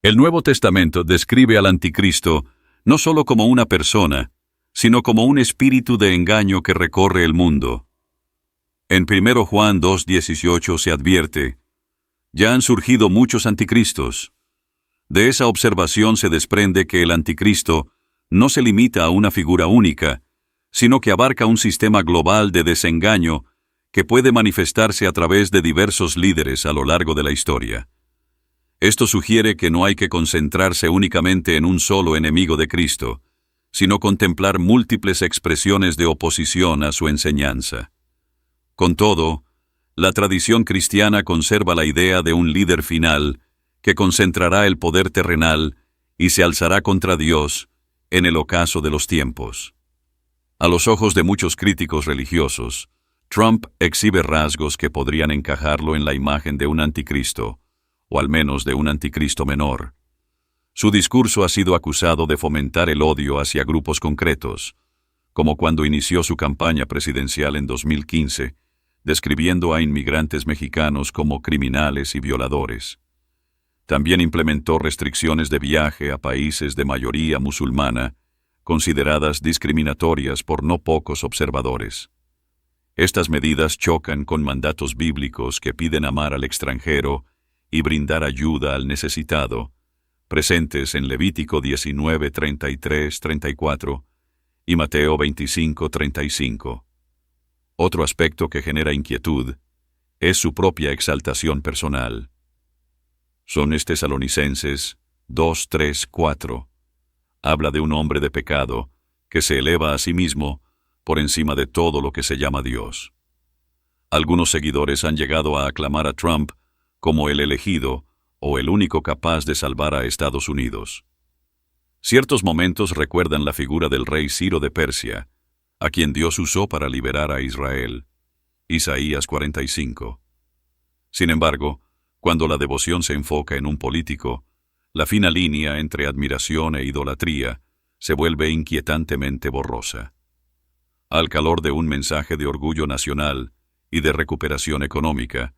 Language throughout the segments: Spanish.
El Nuevo Testamento describe al Anticristo no solo como una persona, sino como un espíritu de engaño que recorre el mundo. En 1 Juan 2:18 se advierte: ya han surgido muchos anticristos. De esa observación se desprende que el Anticristo no se limita a una figura única, sino que abarca un sistema global de desengaño que puede manifestarse a través de diversos líderes a lo largo de la historia. Esto sugiere que no hay que concentrarse únicamente en un solo enemigo de Cristo, sino contemplar múltiples expresiones de oposición a su enseñanza. Con todo, la tradición cristiana conserva la idea de un líder final que concentrará el poder terrenal y se alzará contra Dios en el ocaso de los tiempos. A los ojos de muchos críticos religiosos, Trump exhibe rasgos que podrían encajarlo en la imagen de un anticristo, o al menos de un anticristo menor. Su discurso ha sido acusado de fomentar el odio hacia grupos concretos, como cuando inició su campaña presidencial en 2015, describiendo a inmigrantes mexicanos como criminales y violadores. También implementó restricciones de viaje a países de mayoría musulmana, consideradas discriminatorias por no pocos observadores. Estas medidas chocan con mandatos bíblicos que piden amar al extranjero y brindar ayuda al necesitado, presentes en Levítico 19:33-34 y Mateo 25:35. Otro aspecto que genera inquietud es su propia exaltación personal. Son Tesalonicenses 2:3-4. Habla de un hombre de pecado que se eleva a sí mismo por encima de todo lo que se llama Dios. Algunos seguidores han llegado a aclamar a Trump como el elegido o el único capaz de salvar a Estados Unidos. Ciertos momentos recuerdan la figura del rey Ciro de Persia, a quien Dios usó para liberar a Israel. Isaías 45. Sin embargo, cuando la devoción se enfoca en un político, la fina línea entre admiración e idolatría se vuelve inquietantemente borrosa. Al calor de un mensaje de orgullo nacional y de recuperación económica,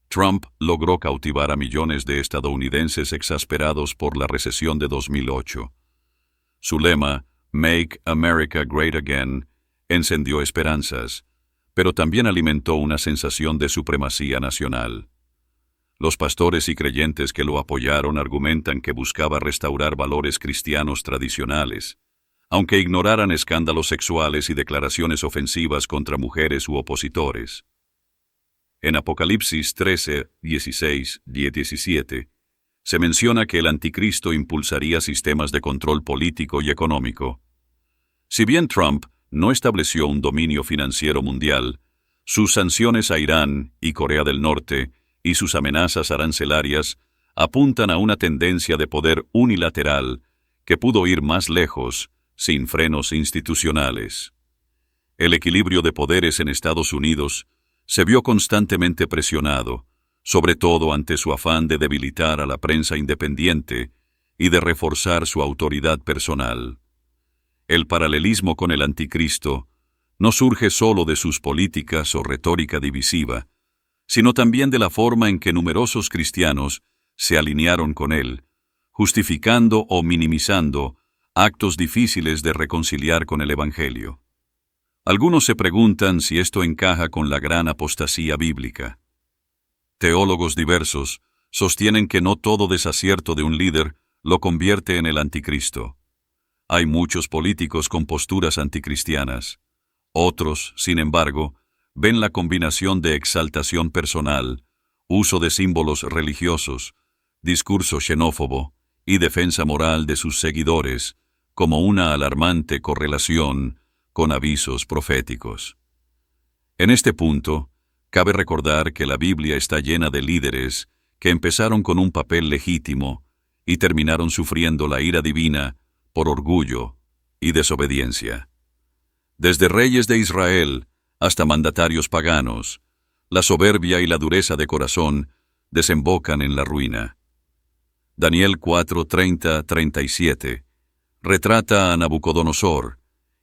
Trump logró cautivar a millones de estadounidenses exasperados por la recesión de 2008. Su lema, Make America Great Again, encendió esperanzas, pero también alimentó una sensación de supremacía nacional. Los pastores y creyentes que lo apoyaron argumentan que buscaba restaurar valores cristianos tradicionales, aunque ignoraran escándalos sexuales y declaraciones ofensivas contra mujeres u opositores. En Apocalipsis 13, 16, 17, se menciona que el anticristo impulsaría sistemas de control político y económico. Si bien Trump no estableció un dominio financiero mundial, sus sanciones a Irán y Corea del Norte y sus amenazas arancelarias apuntan a una tendencia de poder unilateral que pudo ir más lejos sin frenos institucionales. El equilibrio de poderes en Estados Unidos se vio constantemente presionado, sobre todo ante su afán de debilitar a la prensa independiente y de reforzar su autoridad personal. El paralelismo con el anticristo no surge solo de sus políticas o retórica divisiva, sino también de la forma en que numerosos cristianos se alinearon con él, justificando o minimizando actos difíciles de reconciliar con el Evangelio. Algunos se preguntan si esto encaja con la gran apostasía bíblica. Teólogos diversos sostienen que no todo desacierto de un líder lo convierte en el anticristo. Hay muchos políticos con posturas anticristianas. Otros, sin embargo, ven la combinación de exaltación personal, uso de símbolos religiosos, discurso xenófobo y defensa moral de sus seguidores como una alarmante correlación con avisos proféticos. En este punto, cabe recordar que la Biblia está llena de líderes que empezaron con un papel legítimo y terminaron sufriendo la ira divina por orgullo y desobediencia. Desde reyes de Israel hasta mandatarios paganos, la soberbia y la dureza de corazón desembocan en la ruina. Daniel 4:30-37 retrata a Nabucodonosor,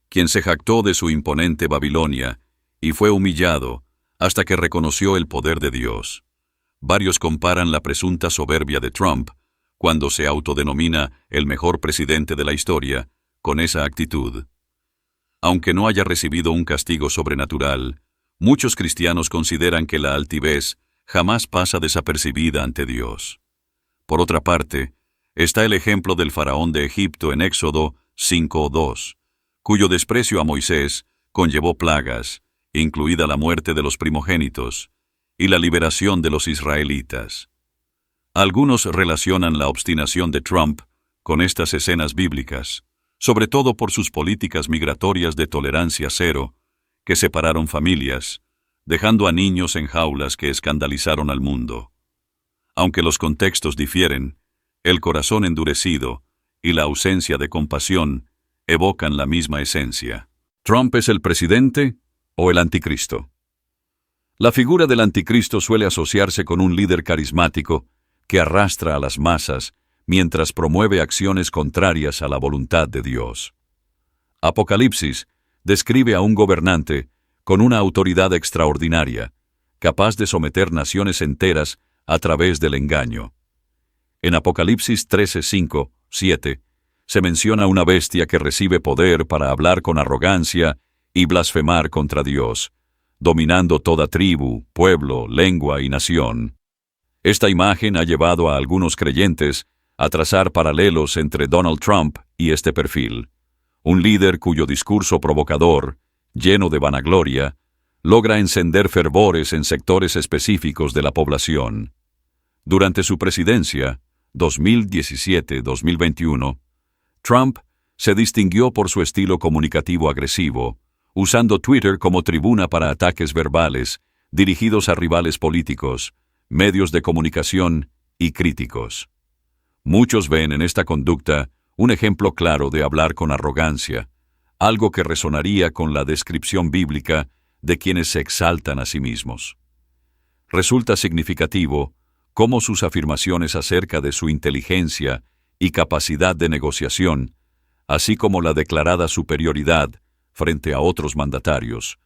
quien se jactó de su imponente Babilonia y fue humillado hasta que reconoció el poder de Dios. Varios comparan la presunta soberbia de Trump cuando se autodenomina el mejor presidente de la historia, con esa actitud. Aunque no haya recibido un castigo sobrenatural, muchos cristianos consideran que la altivez jamás pasa desapercibida ante Dios. Por otra parte, está el ejemplo del faraón de Egipto en Éxodo 5:2, cuyo desprecio a Moisés conllevó plagas, incluida la muerte de los primogénitos, y la liberación de los israelitas. Algunos relacionan la obstinación de Trump con estas escenas bíblicas, sobre todo por sus políticas migratorias de tolerancia cero, que separaron familias, dejando a niños en jaulas que escandalizaron al mundo. Aunque los contextos difieren, el corazón endurecido y la ausencia de compasión evocan la misma esencia. ¿Trump es el presidente o el anticristo? La figura del anticristo suele asociarse con un líder carismático que arrastra a las masas mientras promueve acciones contrarias a la voluntad de Dios. Apocalipsis describe a un gobernante con una autoridad extraordinaria, capaz de someter naciones enteras a través del engaño. En Apocalipsis 13:5, 7, se menciona una bestia que recibe poder para hablar con arrogancia y blasfemar contra Dios, dominando toda tribu, pueblo, lengua y nación. Esta imagen ha llevado a algunos creyentes a trazar paralelos entre Donald Trump y este perfil, un líder cuyo discurso provocador, lleno de vanagloria, logra encender fervores en sectores específicos de la población. Durante su presidencia, 2017-2021, Trump se distinguió por su estilo comunicativo agresivo, usando Twitter como tribuna para ataques verbales dirigidos a rivales políticos, medios de comunicación y críticos. Muchos ven en esta conducta un ejemplo claro de hablar con arrogancia, algo que resonaría con la descripción bíblica de quienes se exaltan a sí mismos. Resulta significativo cómo sus afirmaciones acerca de su inteligencia y capacidad de negociación, así como la declarada superioridad frente a otros mandatarios,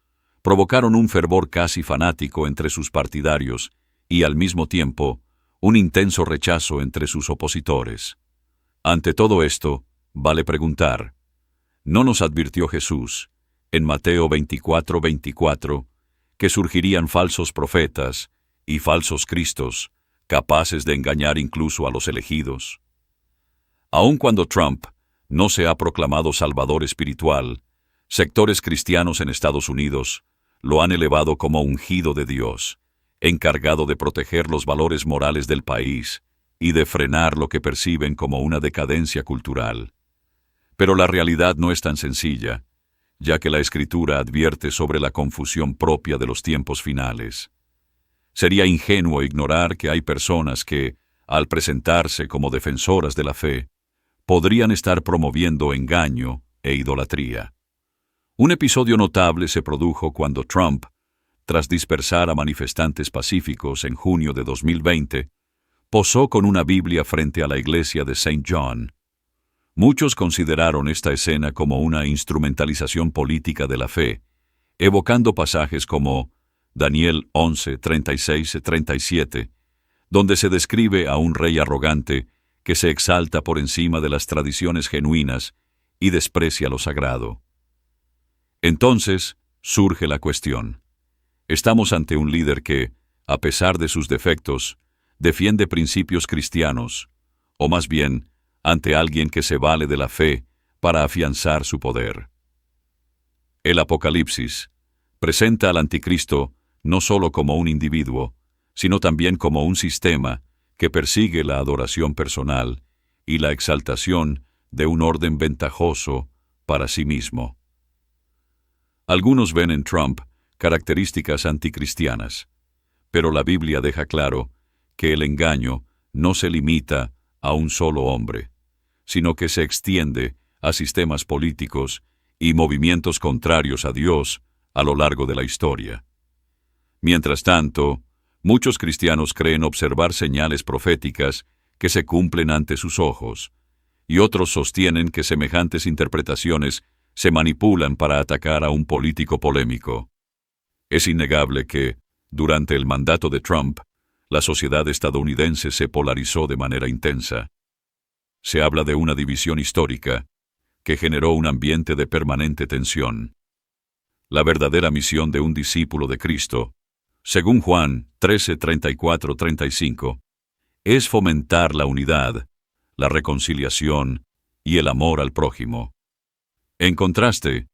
provocaron un fervor casi fanático entre sus partidarios y, al mismo tiempo, un intenso rechazo entre sus opositores. Ante todo esto, vale preguntar, ¿no nos advirtió Jesús, en Mateo 24:24, que surgirían falsos profetas y falsos cristos, capaces de engañar incluso a los elegidos? Aun cuando Trump no se ha proclamado salvador espiritual, sectores cristianos en Estados Unidos lo han elevado como ungido de Dios, encargado de proteger los valores morales del país y de frenar lo que perciben como una decadencia cultural. Pero la realidad no es tan sencilla, ya que la Escritura advierte sobre la confusión propia de los tiempos finales. Sería ingenuo ignorar que hay personas que, al presentarse como defensoras de la fe, podrían estar promoviendo engaño e idolatría. Un episodio notable se produjo cuando Trump, tras dispersar a manifestantes pacíficos en junio de 2020, posó con una Biblia frente a la iglesia de St. John. Muchos consideraron esta escena como una instrumentalización política de la fe, evocando pasajes como Daniel 11:36-37, donde se describe a un rey arrogante que se exalta por encima de las tradiciones genuinas y desprecia lo sagrado. Entonces surge la cuestión. ¿Estamos ante un líder que, a pesar de sus defectos, defiende principios cristianos, o más bien, ante alguien que se vale de la fe para afianzar su poder? El Apocalipsis presenta al anticristo no solo como un individuo, sino también como un sistema que persigue la adoración personal y la exaltación de un orden ventajoso para sí mismo. Algunos ven en Trump características anticristianas, pero la Biblia deja claro que el engaño no se limita a un solo hombre, sino que se extiende a sistemas políticos y movimientos contrarios a Dios a lo largo de la historia. Mientras tanto, muchos cristianos creen observar señales proféticas que se cumplen ante sus ojos, y otros sostienen que semejantes interpretaciones se manipulan para atacar a un político polémico. Es innegable que, durante el mandato de Trump, la sociedad estadounidense se polarizó de manera intensa. Se habla de una división histórica que generó un ambiente de permanente tensión. La verdadera misión de un discípulo de Cristo, según Juan 13:34-35, es fomentar la unidad, la reconciliación y el amor al prójimo. En contraste,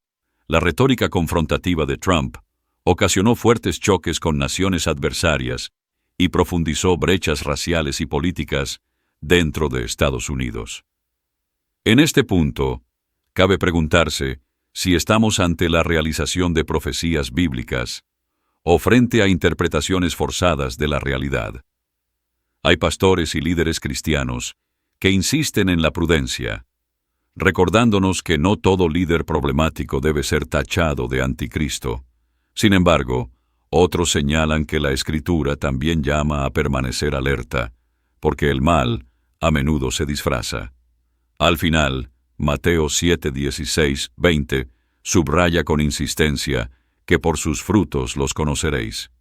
la retórica confrontativa de Trump ocasionó fuertes choques con naciones adversarias y profundizó brechas raciales y políticas dentro de Estados Unidos. En este punto, cabe preguntarse si estamos ante la realización de profecías bíblicas o frente a interpretaciones forzadas de la realidad. Hay pastores y líderes cristianos que insisten en la prudencia, recordándonos que no todo líder problemático debe ser tachado de anticristo. Sin embargo, otros señalan que la Escritura también llama a permanecer alerta, porque el mal a menudo se disfraza. Al final, Mateo 7:16-20 subraya con insistencia que por sus frutos los conoceréis.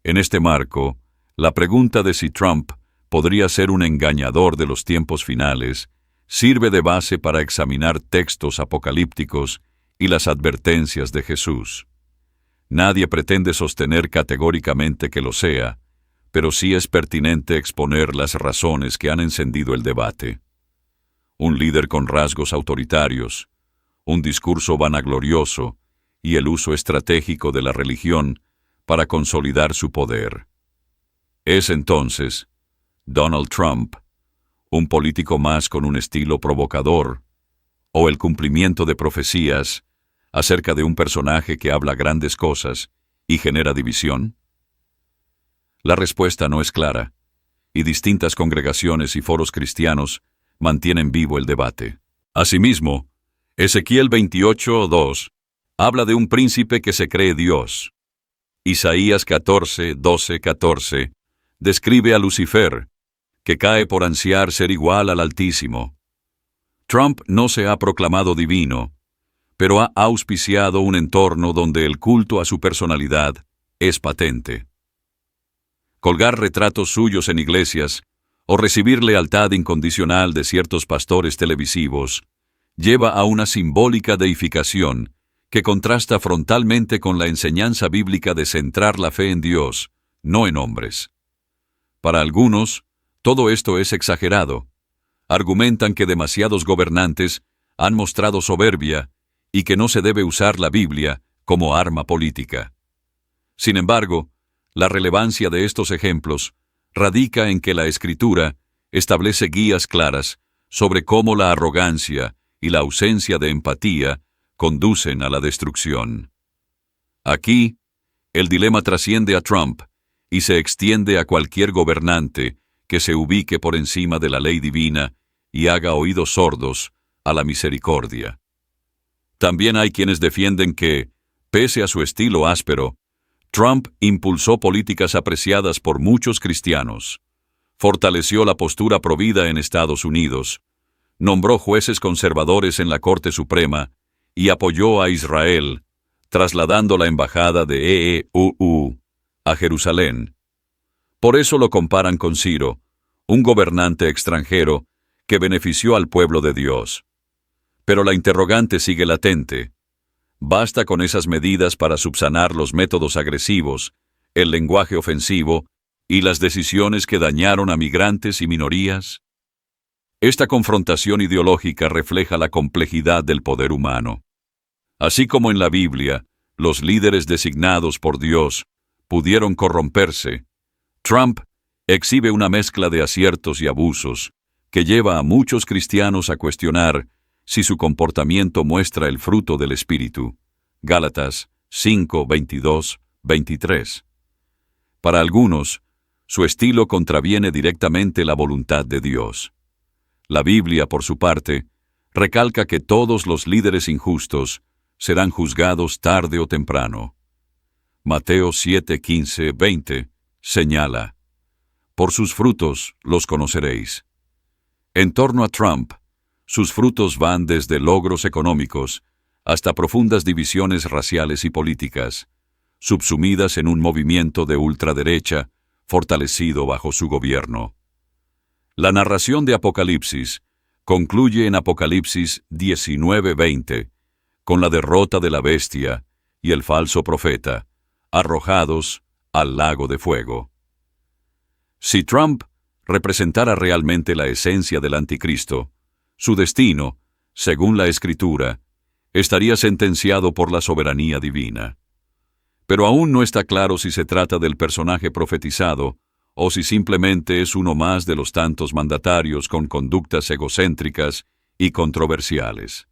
En este marco, la pregunta de si Trump podría ser un engañador de los tiempos finales sirve de base para examinar textos apocalípticos y las advertencias de Jesús. Nadie pretende sostener categóricamente que lo sea, pero sí es pertinente exponer las razones que han encendido el debate. Un líder con rasgos autoritarios, un discurso vanaglorioso y el uso estratégico de la religión para consolidar su poder. Es entonces Donald Trump, un político más con un estilo provocador, o el cumplimiento de profecías acerca de un personaje que habla grandes cosas y genera división? La respuesta no es clara, y distintas congregaciones y foros cristianos mantienen vivo el debate. Asimismo, Ezequiel 28:2 habla de un príncipe que se cree Dios. Isaías 14:12-14 describe a Lucifer, que cae por ansiar ser igual al Altísimo. Trump no se ha proclamado divino, pero ha auspiciado un entorno donde el culto a su personalidad es patente. Colgar retratos suyos en iglesias o recibir lealtad incondicional de ciertos pastores televisivos lleva a una simbólica deificación que contrasta frontalmente con la enseñanza bíblica de centrar la fe en Dios, no en hombres. Para algunos, todo esto es exagerado. Argumentan que demasiados gobernantes han mostrado soberbia y que no se debe usar la Biblia como arma política. Sin embargo, la relevancia de estos ejemplos radica en que la Escritura establece guías claras sobre cómo la arrogancia y la ausencia de empatía conducen a la destrucción. Aquí, el dilema trasciende a Trump y se extiende a cualquier gobernante que se ubique por encima de la ley divina y haga oídos sordos a la misericordia. También hay quienes defienden que, pese a su estilo áspero, Trump impulsó políticas apreciadas por muchos cristianos, fortaleció la postura provida en Estados Unidos, nombró jueces conservadores en la Corte Suprema y apoyó a Israel, trasladando la embajada de EEUU a Jerusalén. Por eso lo comparan con Ciro, un gobernante extranjero que benefició al pueblo de Dios. Pero la interrogante sigue latente. ¿Basta con esas medidas para subsanar los métodos agresivos, el lenguaje ofensivo y las decisiones que dañaron a migrantes y minorías? Esta confrontación ideológica refleja la complejidad del poder humano. Así como en la Biblia, los líderes designados por Dios pudieron corromperse, Trump exhibe una mezcla de aciertos y abusos que lleva a muchos cristianos a cuestionar si su comportamiento muestra el fruto del Espíritu. Gálatas 5:22-23. Para algunos, su estilo contraviene directamente la voluntad de Dios. La Biblia, por su parte, recalca que todos los líderes injustos serán juzgados tarde o temprano. Mateo 7:15-20 señala: por sus frutos los conoceréis. En torno a Trump, sus frutos van desde logros económicos hasta profundas divisiones raciales y políticas, subsumidas en un movimiento de ultraderecha fortalecido bajo su gobierno. La narración de Apocalipsis concluye en Apocalipsis 19:20, con la derrota de la bestia y el falso profeta, arrojados al lago de fuego. Si Trump representara realmente la esencia del anticristo, su destino, según la Escritura, estaría sentenciado por la soberanía divina. Pero aún no está claro si se trata del personaje profetizado o si simplemente es uno más de los tantos mandatarios con conductas egocéntricas y controversiales.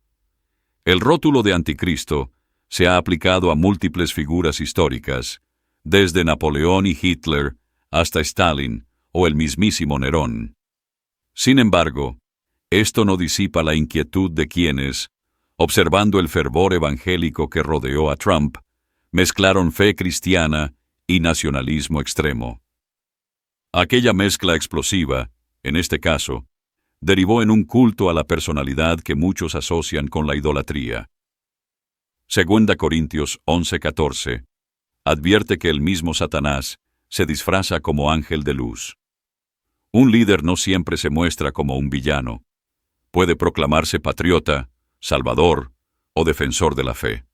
El rótulo de anticristo se ha aplicado a múltiples figuras históricas, desde Napoleón y Hitler hasta Stalin o el mismísimo Nerón. Sin embargo, esto no disipa la inquietud de quienes, observando el fervor evangélico que rodeó a Trump, mezclaron fe cristiana y nacionalismo extremo. Aquella mezcla explosiva, en este caso, derivó en un culto a la personalidad que muchos asocian con la idolatría. 2 Corintios 11:14 advierte que el mismo Satanás se disfraza como ángel de luz. Un líder no siempre se muestra como un villano. Puede proclamarse patriota, salvador o defensor de la fe.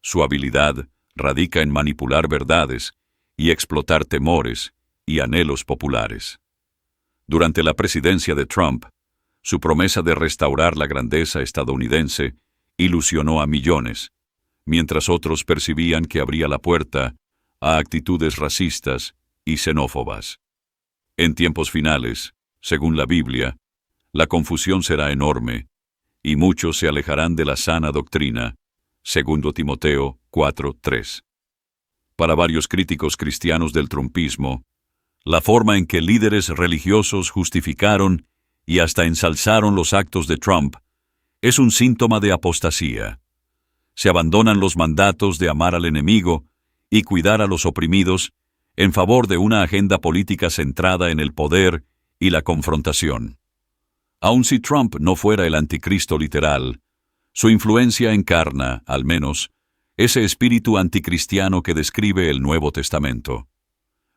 Su habilidad radica en manipular verdades y explotar temores y anhelos populares. Durante la presidencia de Trump, su promesa de restaurar la grandeza estadounidense ilusionó a millones, mientras otros percibían que abría la puerta a actitudes racistas y xenófobas. En tiempos finales, según la Biblia, la confusión será enorme y muchos se alejarán de la sana doctrina, 2 Timoteo 4:3. Para varios críticos cristianos del trumpismo, la forma en que líderes religiosos justificaron y hasta ensalzaron los actos de Trump es un síntoma de apostasía. Se abandonan los mandatos de amar al enemigo y cuidar a los oprimidos en favor de una agenda política centrada en el poder y la confrontación. Aun si Trump no fuera el anticristo literal, su influencia encarna, al menos, ese espíritu anticristiano que describe el Nuevo Testamento.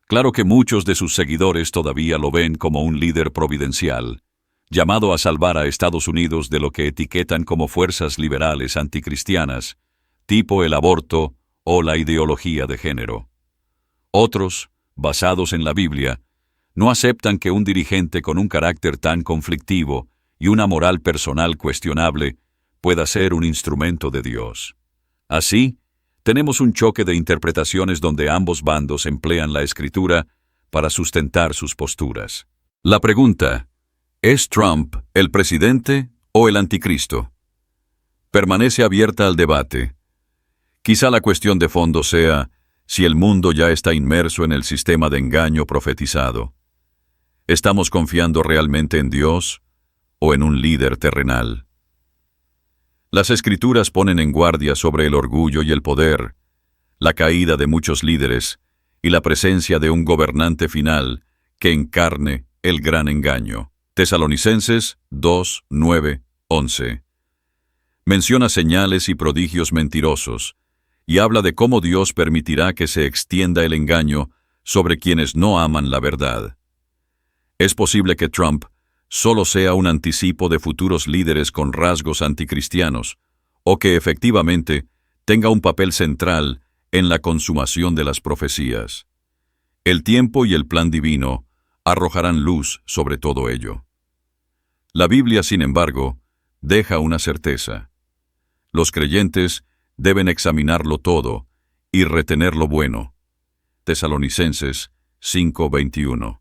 Claro que muchos de sus seguidores todavía lo ven como un líder providencial, llamado a salvar a Estados Unidos de lo que etiquetan como fuerzas liberales anticristianas, tipo el aborto o la ideología de género. Otros, basados en la Biblia, no aceptan que un dirigente con un carácter tan conflictivo y una moral personal cuestionable pueda ser un instrumento de Dios. Así, tenemos un choque de interpretaciones donde ambos bandos emplean la Escritura para sustentar sus posturas. La pregunta, ¿es Trump el presidente o el anticristo? Permanece abierta al debate. Quizá la cuestión de fondo sea si el mundo ya está inmerso en el sistema de engaño profetizado. ¿Estamos confiando realmente en Dios o en un líder terrenal? Las Escrituras ponen en guardia sobre el orgullo y el poder, la caída de muchos líderes y la presencia de un gobernante final que encarne el gran engaño. Tesalonicenses 2, 9, 11. Menciona señales y prodigios mentirosos y habla de cómo Dios permitirá que se extienda el engaño sobre quienes no aman la verdad. Es posible que Trump solo sea un anticipo de futuros líderes con rasgos anticristianos, o que efectivamente tenga un papel central en la consumación de las profecías. El tiempo y el plan divino arrojarán luz sobre todo ello. La Biblia, sin embargo, deja una certeza. Los creyentes deben examinarlo todo y retener lo bueno. Tesalonicenses 5:21.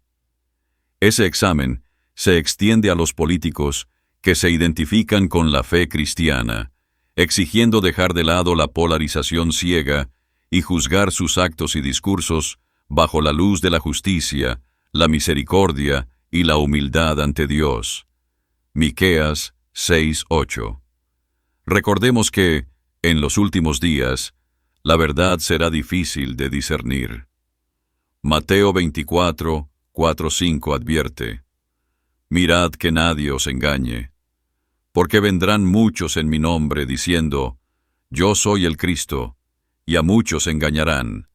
Ese examen se extiende a los políticos que se identifican con la fe cristiana, exigiendo dejar de lado la polarización ciega y juzgar sus actos y discursos bajo la luz de la justicia, la misericordia y la humildad ante Dios. Miqueas 6:8. Recordemos que, en los últimos días, la verdad será difícil de discernir. Mateo 24, 4-5 advierte: Mirad que nadie os engañe, porque vendrán muchos en mi nombre diciendo, Yo soy el Cristo, y a muchos engañarán.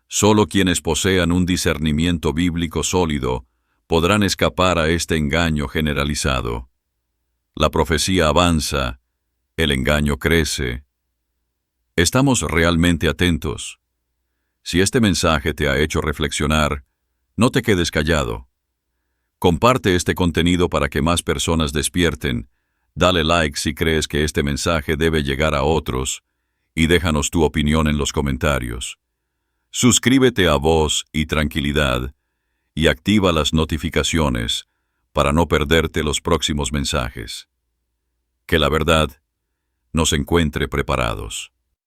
Solo quienes posean un discernimiento bíblico sólido podrán escapar a este engaño generalizado. La profecía avanza, el engaño crece. ¿Estamos realmente atentos? Si este mensaje te ha hecho reflexionar, no te quedes callado. Comparte este contenido para que más personas despierten. Dale like si crees que este mensaje debe llegar a otros y déjanos tu opinión en los comentarios. Suscríbete a Voz y Tranquilidad y activa las notificaciones para no perderte los próximos mensajes. Que la verdad nos encuentre preparados.